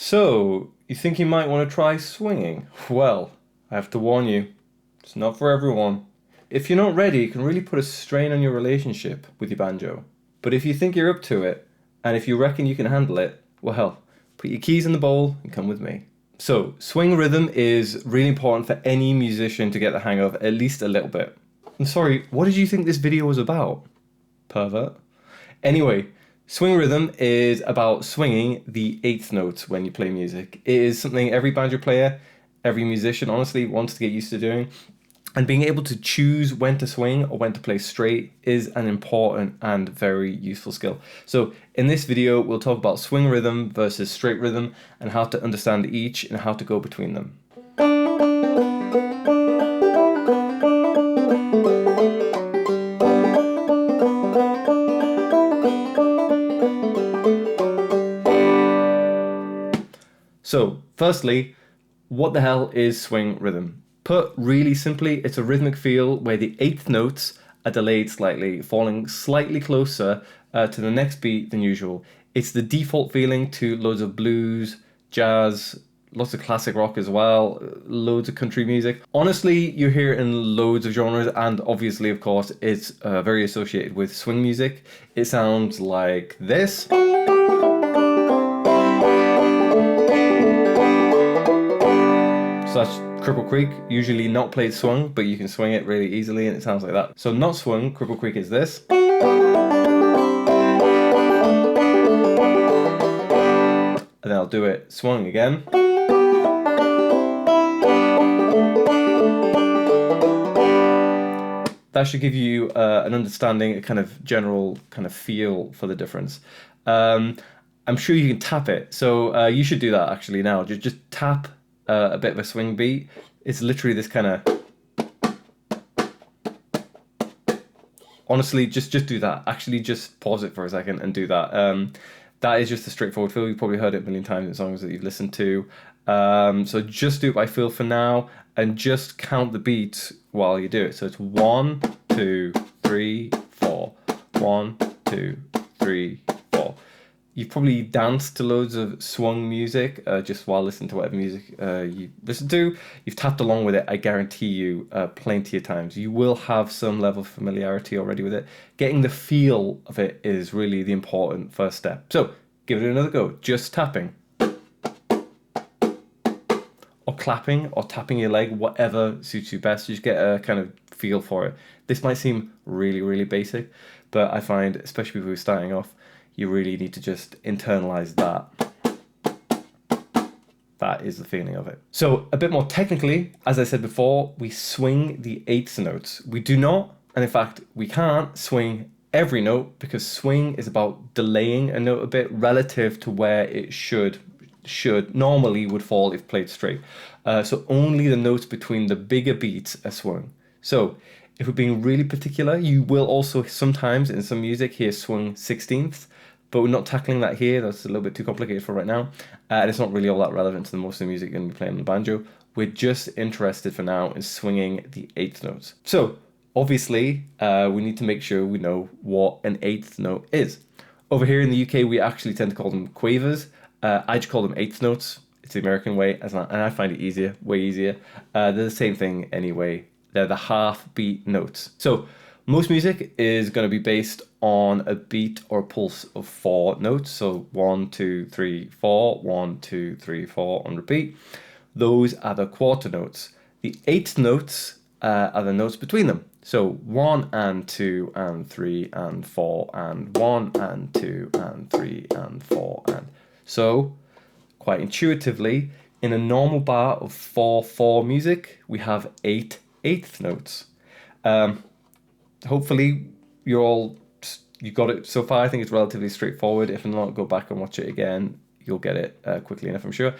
So, you think you might want to try swinging? Well, I have to warn you, it's not for everyone. If you're not ready, it can really put a strain on your relationship with your banjo. But if you think you're up to it, and if you reckon you can handle it, well, put your keys in the bowl and come with me. So, swing rhythm is really important for any musician to get the hang of at least a little bit. I'm sorry, what did you think this video was about? Pervert. Anyway, swing rhythm is about swinging the eighth notes when you play music. It is something every banjo player, every musician honestly wants to get used to doing. And being able to choose when to swing or when to play straight is an important and very useful skill. So in this video, we'll talk about swing rhythm versus straight rhythm and how to understand each and how to go between them. So, firstly, what the hell is swing rhythm? Put really simply, it's a rhythmic feel where the eighth notes are delayed slightly, falling slightly closer to the next beat than usual. It's the default feeling to loads of blues, jazz, lots of classic rock as well, loads of country music. Honestly, you hear it in loads of genres, and obviously, of course, it's very associated with swing music. It sounds like this. So that's Cripple Creek, usually not played swung, but you can swing it really easily and it sounds like that. So not swung, Cripple Creek is this. And then I'll do it swung again. That should give you an understanding, a kind of general kind of feel for the difference. I'm sure you can tap it. So you should do that actually now. Just tap a bit of a swing beat. It's literally this kind of. Honestly, just do that. Actually, just pause it for a second and do that. That is just a straightforward feel. You've probably heard it a million times in songs that you've listened to. So just do it by feel for now, and just count the beats while you do it. So it's 1, 2, 3, 4. 1, 2, 3, 4. You've probably danced to loads of swung music just while listening to whatever music you listen to. You've tapped along with it, I guarantee you, plenty of times. You will have some level of familiarity already with it. Getting the feel of it is really the important first step. So give it another go. Just tapping. Or clapping or tapping your leg, whatever suits you best. You just get a kind of feel for it. This might seem really, really basic, but I find, especially people who are starting off, you really need to just internalize that. That is the feeling of it. So a bit more technically, as I said before, we swing the eighth notes. We do not, and in fact, we can't swing every note because swing is about delaying a note a bit relative to where it should normally would fall if played straight. So only the notes between the bigger beats are swung. So if we're being really particular, you will also sometimes in some music hear swung 16ths, but we're not tackling that here. That's a little bit too complicated for right now. And it's not really all that relevant to the most of the music you're going to be playing on the banjo. We're just interested for now in swinging the eighth notes. So obviously, we need to make sure we know what an eighth note is. Over here in the UK, we actually tend to call them quavers. I just call them eighth notes. It's the American way, and I find it easier, way easier. They're the same thing anyway. They're the half beat notes. So most music is going to be based on a beat or a pulse of 4 notes. So 1, 2, 3, 4, 1, 2, 3, 4 on repeat. Those are the quarter notes. The eighth notes are the notes between them. So 1 and 2 and 3 and 4 and 1 and 2 and 3 and 4 and. So quite intuitively, in a normal bar of 4/4 music, we have 8 eighth notes. Hopefully you got it so far. I think it's relatively straightforward. If not, go back and watch it again. You'll get it quickly enough, I'm sure.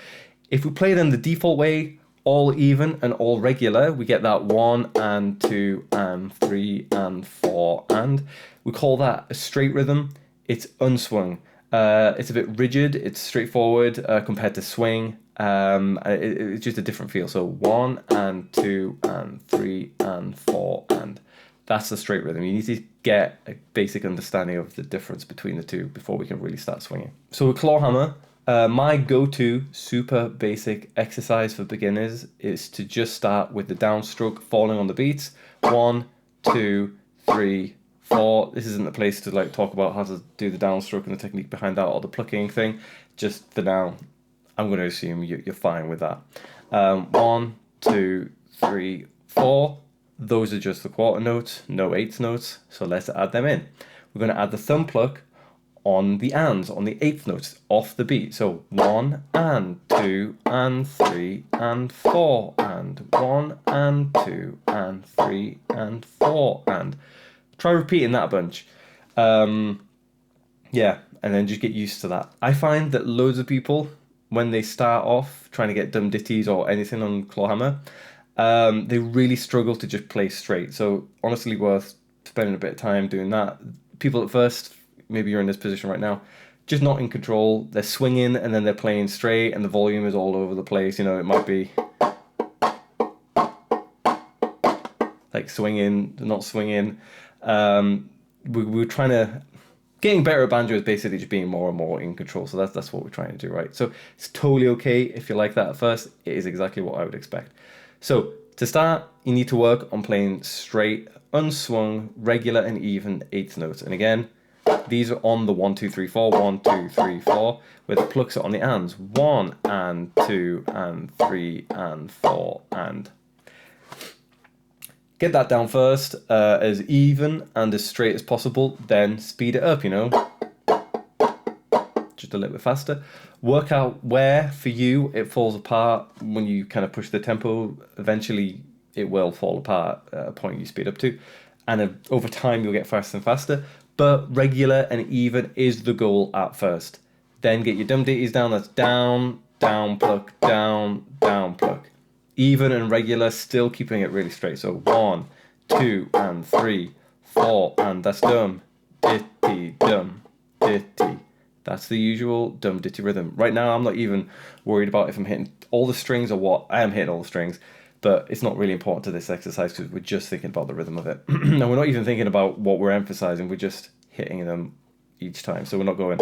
If we play them the default way, all even and all regular, we get that 1 and 2 and 3 and 4 and. We call that a straight rhythm. It's unswung. It's a bit rigid. It's straightforward compared to swing. It's just a different feel. So 1 and 2 and 3 and 4 and. That's the straight rhythm. You need to get a basic understanding of the difference between the two before we can really start swinging. So with Clawhammer, My go-to super basic exercise for beginners is to just start with the downstroke falling on the beats. 1, 2, 3, 4. This isn't the place to like talk about how to do the downstroke and the technique behind that or the plucking thing. Just for now, I'm going to assume you're fine with that. 1, 2, 3, 4. Those are just the quarter notes, no eighth notes. So let's add them in. We're going to add the thumb pluck on the ands, on the eighth notes, off the beat. So 1 and 2 and 3 and 4 and 1 and 2 and 3 and 4 and. Try repeating that a bunch. Yeah, and then just get used to that. I find that loads of people, when they start off trying to get dum ditties or anything on Clawhammer, they really struggle to just play straight. So honestly, worth spending a bit of time doing that. People at first, maybe you're in this position right now, just not in control. They're swinging and then they're playing straight, and the volume is all over the place. You know, it might be like swinging, not swinging. We're trying to. Getting better at banjo is basically just being more and more in control. So that's what we're trying to do, right? So it's totally okay if you're like that at first. It is exactly what I would expect. So to start, you need to work on playing straight, unswung, regular and even eighth notes. And again, these are on the 1, 2, 3, 4, 1, 2, 3, 4, where the plucks are on the ands. 1 and 2 and 3 and 4 and. Get that down first, as even and as straight as possible, then speed it up, you know, just a little bit faster. Work out where, for you, it falls apart when you kind of push the tempo. Eventually, it will fall apart at a point you speed up to, and over time, you'll get faster and faster. But regular and even is the goal at first. Then get your dum ditties down, that's down, down, pluck, down, down, pluck. Even and regular, still keeping it really straight. So 1, 2, and 3, 4, and that's dum, ditty, dum, ditty. That's the usual dum ditty rhythm. Right now, I'm not even worried about if I'm hitting all the strings or what. I am hitting all the strings, but it's not really important to this exercise because we're just thinking about the rhythm of it. And we're not even thinking about what we're emphasizing. We're just hitting them each time. So we're not going,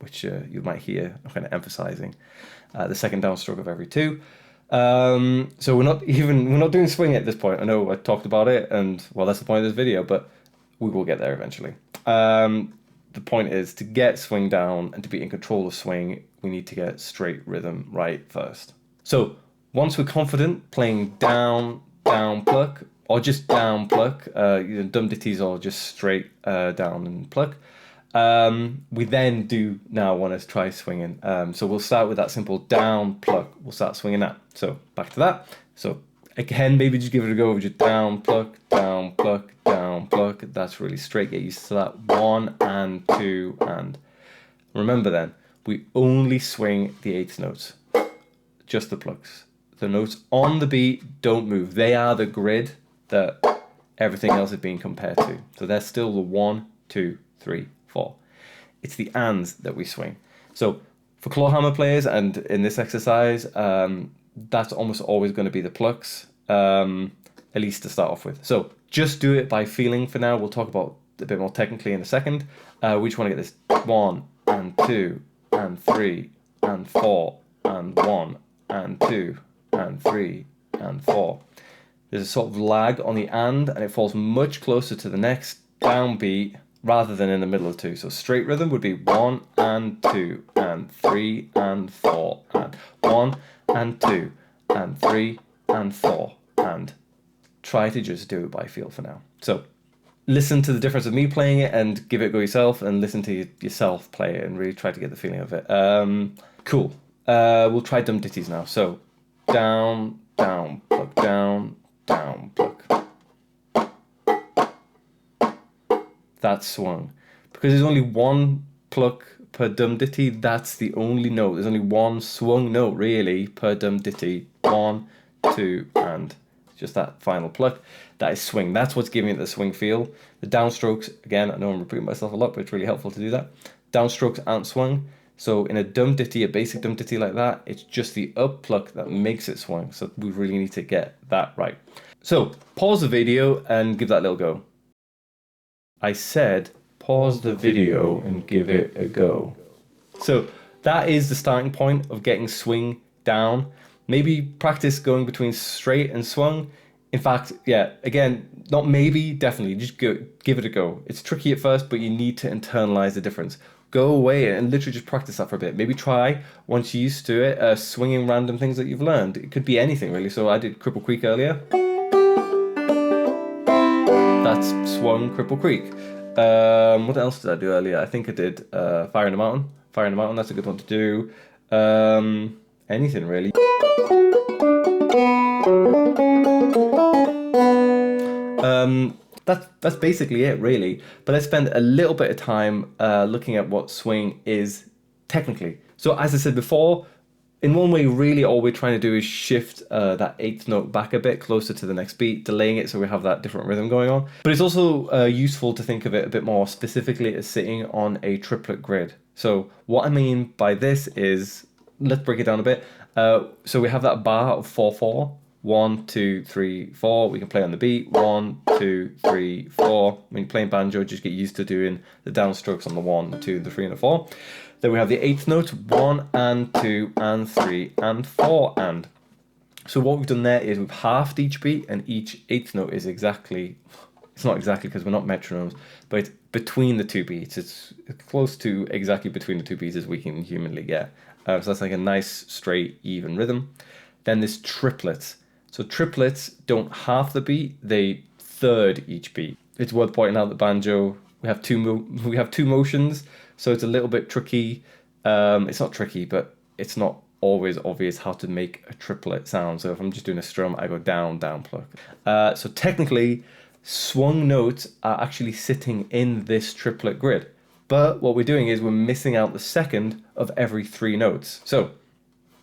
which you might hear kind of emphasizing. The second downstroke of every 2. So we're not doing swing at this point. I know I talked about it, and well, that's the point of this video, but we will get there eventually. The point is to get swing down and to be in control of swing, we need to get straight rhythm right first. So once we're confident playing down, down pluck, or just down pluck, dum ditties or just straight down and pluck, we then do now want to try swinging. So we'll start with that simple down pluck. We'll start swinging that. So back to that. So again, maybe just give it a go with just down pluck, down pluck, down pluck. That's really straight. Get used to that. 1 and 2 and. Remember then, we only swing the eighth notes, just the plucks. The notes on the beat don't move. They are the grid that everything else is being compared to. So they're still the 1, 2, 3, 4. It's the ands that we swing. So for clawhammer players and in this exercise, that's almost always going to be the plucks, at least to start off with. So just do it by feeling for now. We'll talk about a bit more technically in a second. We just want to get this 1 and 2 and 3 and 4 and 1 and 2 and 3 and 4. There's a sort of lag on the and it falls much closer to the next downbeat rather than in the middle of 2. So straight rhythm would be 1 and 2 and 3 and 4 and 1 and 2 and 3 and 4 and. Try to just do it by feel for now. So listen to the difference of me playing it and give it a go yourself, and listen to yourself play it and really try to get the feeling of it. Cool. We'll try dum ditties now. So down, down, pluck, down, down, pluck. That's swung. Because there's only one pluck per dum ditty, that's the only note. There's only one swung note really per dum ditty. 1, 2, and just that final pluck. That is swing. That's what's giving it the swing feel. The downstrokes, again, I know I'm repeating myself a lot, but it's really helpful to do that. Downstrokes aren't swung. So in a dum ditty, a basic dum ditty like that, it's just the up pluck that makes it swung. So we really need to get that right. So pause the video and give that a little go. I said pause the video and give it a go. So that is the starting point of getting swing down. Maybe practice going between straight and swung. In fact, yeah, again, not maybe, definitely, just give it a go. It's tricky at first, but you need to internalize the difference. Go away and literally just practice that for a bit. Maybe try, once you're used to it, swinging random things that you've learned. It could be anything, really. So I did Cripple Creek earlier. That's swung Cripple Creek. What else did I do earlier? I think I did Fire in the Mountain. Fire in the Mountain, that's a good one to do. Anything, really. That's basically it, really. But let's spend a little bit of time looking at what swing is technically. So as I said before, in one way, really all we're trying to do is shift that eighth note back a bit closer to the next beat, delaying it so we have that different rhythm going on. But it's also useful to think of it a bit more specifically as sitting on a triplet grid. So what I mean by this is, let's break it down a bit. So we have that bar of 4/4. 1, 2, 3, 4. We can play on the beat. 1, 2, 3, 4. When you're playing banjo, just get used to doing the downstrokes on the 1, 2, the 3, and the 4. Then we have the eighth note. 1 and 2 and 3 and 4 and. So what we've done there is we've halved each beat, and each eighth note is exactly. It's not exactly because we're not metronomes, but it's between the two beats. It's close to exactly between the two beats as we can humanly get. So that's like a nice, straight, even rhythm. Then there's triplets. So triplets don't half the beat; they third each beat. It's worth pointing out that banjo we have two motions, so it's a little bit tricky. It's not tricky, but it's not always obvious how to make a triplet sound. So if I'm just doing a strum, I go down, down, pluck. So technically, swung notes are actually sitting in this triplet grid. But what we're doing is we're missing out the second of every 3 notes. So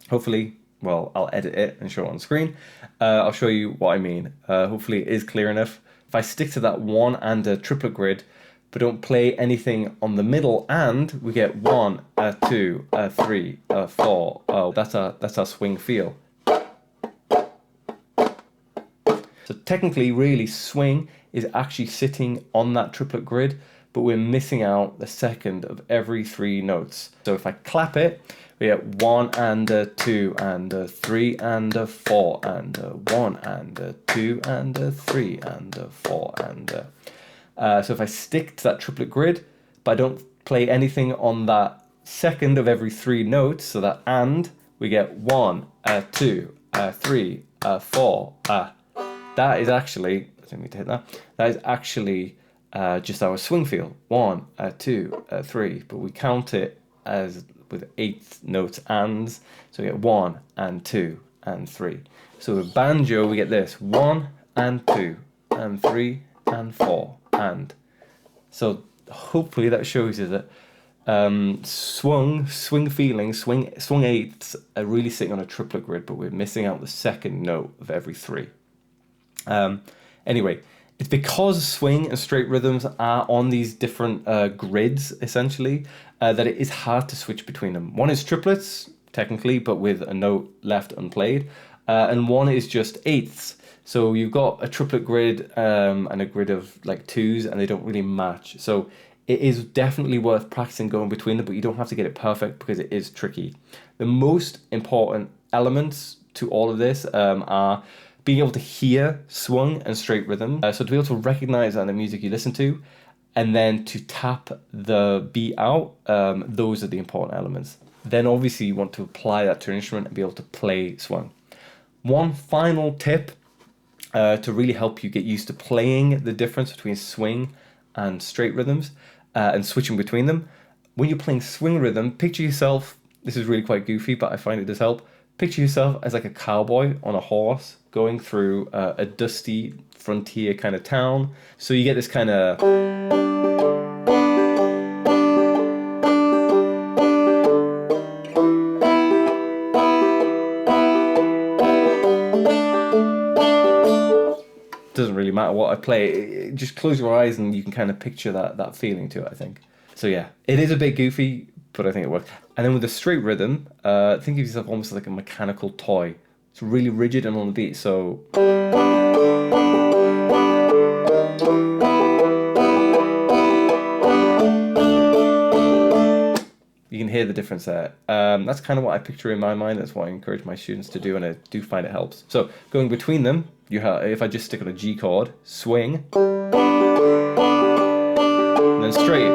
hopefully, well, I'll edit it and show it on screen. I'll show you what I mean. Hopefully it is clear enough. If I stick to that 1 and a triplet grid, but don't play anything on the middle, and we get 1, 2, 3, 4. Oh, that's our swing feel. So technically, really, swing is actually sitting on that triplet grid, but we're missing out the second of every 3 notes. So if I clap it, we get 1 and 2 and 3 and 4 and 1 and 2 and 3 and 4 and. So if I stick to that triplet grid, but I don't play anything on that second of every 3 notes, so that and, we get 1, 2, 3, 4. That is actually, I didn't mean to hit that. That is actually just our swing feel. 1, 2, 3, but we count it as with 8 notes ands, so we get 1 and 2 and 3. So with banjo, we get this 1 and 2 and 3 and 4 and. So hopefully that shows you that swing feeling, swung eighths are really sitting on a triplet grid, but we're missing out the second note of every 3. Anyway, it's because swing and straight rhythms are on these different grids, essentially, that it is hard to switch between them. One is triplets, technically, but with a note left unplayed, and one is just eighths. So you've got a triplet grid and a grid of like 2s, and they don't really match. So it is definitely worth practicing going between them, but you don't have to get it perfect because it is tricky. The most important elements to all of this are being able to hear swung and straight rhythm. So to be able to recognize that in the music you listen to, and then to tap the beat out, those are the important elements. Then obviously you want to apply that to an instrument and be able to play swung. One final tip to really help you get used to playing the difference between swing and straight rhythms and switching between them. When you're playing swing rhythm, picture yourself, this is really quite goofy, but I find it does help. Picture yourself as like a cowboy on a horse going through a dusty frontier kind of town. So you get this kind of doesn't really matter what I play. Just close your eyes and you can kind of picture that feeling to it, I think. So yeah, it is a bit goofy, but I think it works. And then with the straight rhythm, think of yourself almost like a mechanical toy. It's really rigid and on the beat, so you can hear hear the difference there. That's kind of what I picture in my mind. That's what I encourage my students to do, and I do find it helps. So going between them, you have, if I just stick on a G chord, swing, and then straight,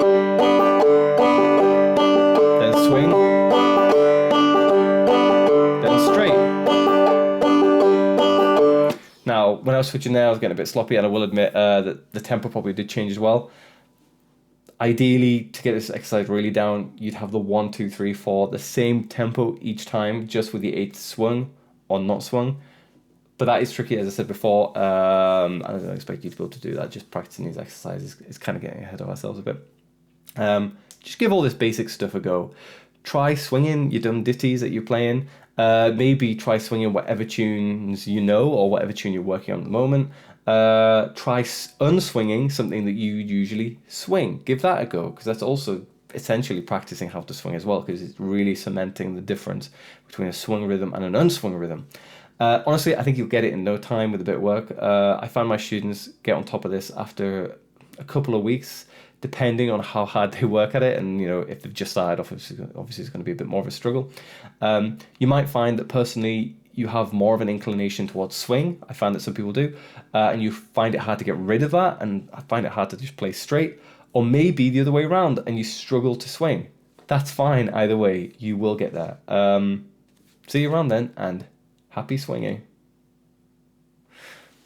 then swing, then straight. Now, when I was switching there, I was getting a bit sloppy, and I will admit that the tempo probably did change as well. Ideally, to get this exercise really down, you'd have the 1, 2, 3, 4, the same tempo each time, just with the 8th swung or not swung. But that is tricky, as I said before. I don't expect you to be able to do that. Just practicing these exercises is kind of getting ahead of ourselves a bit. Just give all this basic stuff a go. Try swinging your dumb ditties that you're playing. Maybe try swinging whatever tunes you know or whatever tune you're working on at the moment. Try unswinging something that you usually swing. Give that a go, because that's also essentially practicing how to swing as well, because it's really cementing the difference between a swung rhythm and an unswung rhythm. Honestly, I think you'll get it in no time with a bit of work. I find my students get on top of this after a couple of weeks, depending on how hard they work at it, and if they've just started off, obviously it's going to be a bit more of a struggle. You might find that personally you have more of an inclination towards swing. I find that some people do, and you find it hard to get rid of that, and I find it hard to just play straight, or maybe the other way around, and you struggle to swing. That's fine either way, you will get there. See you around then, and happy swinging.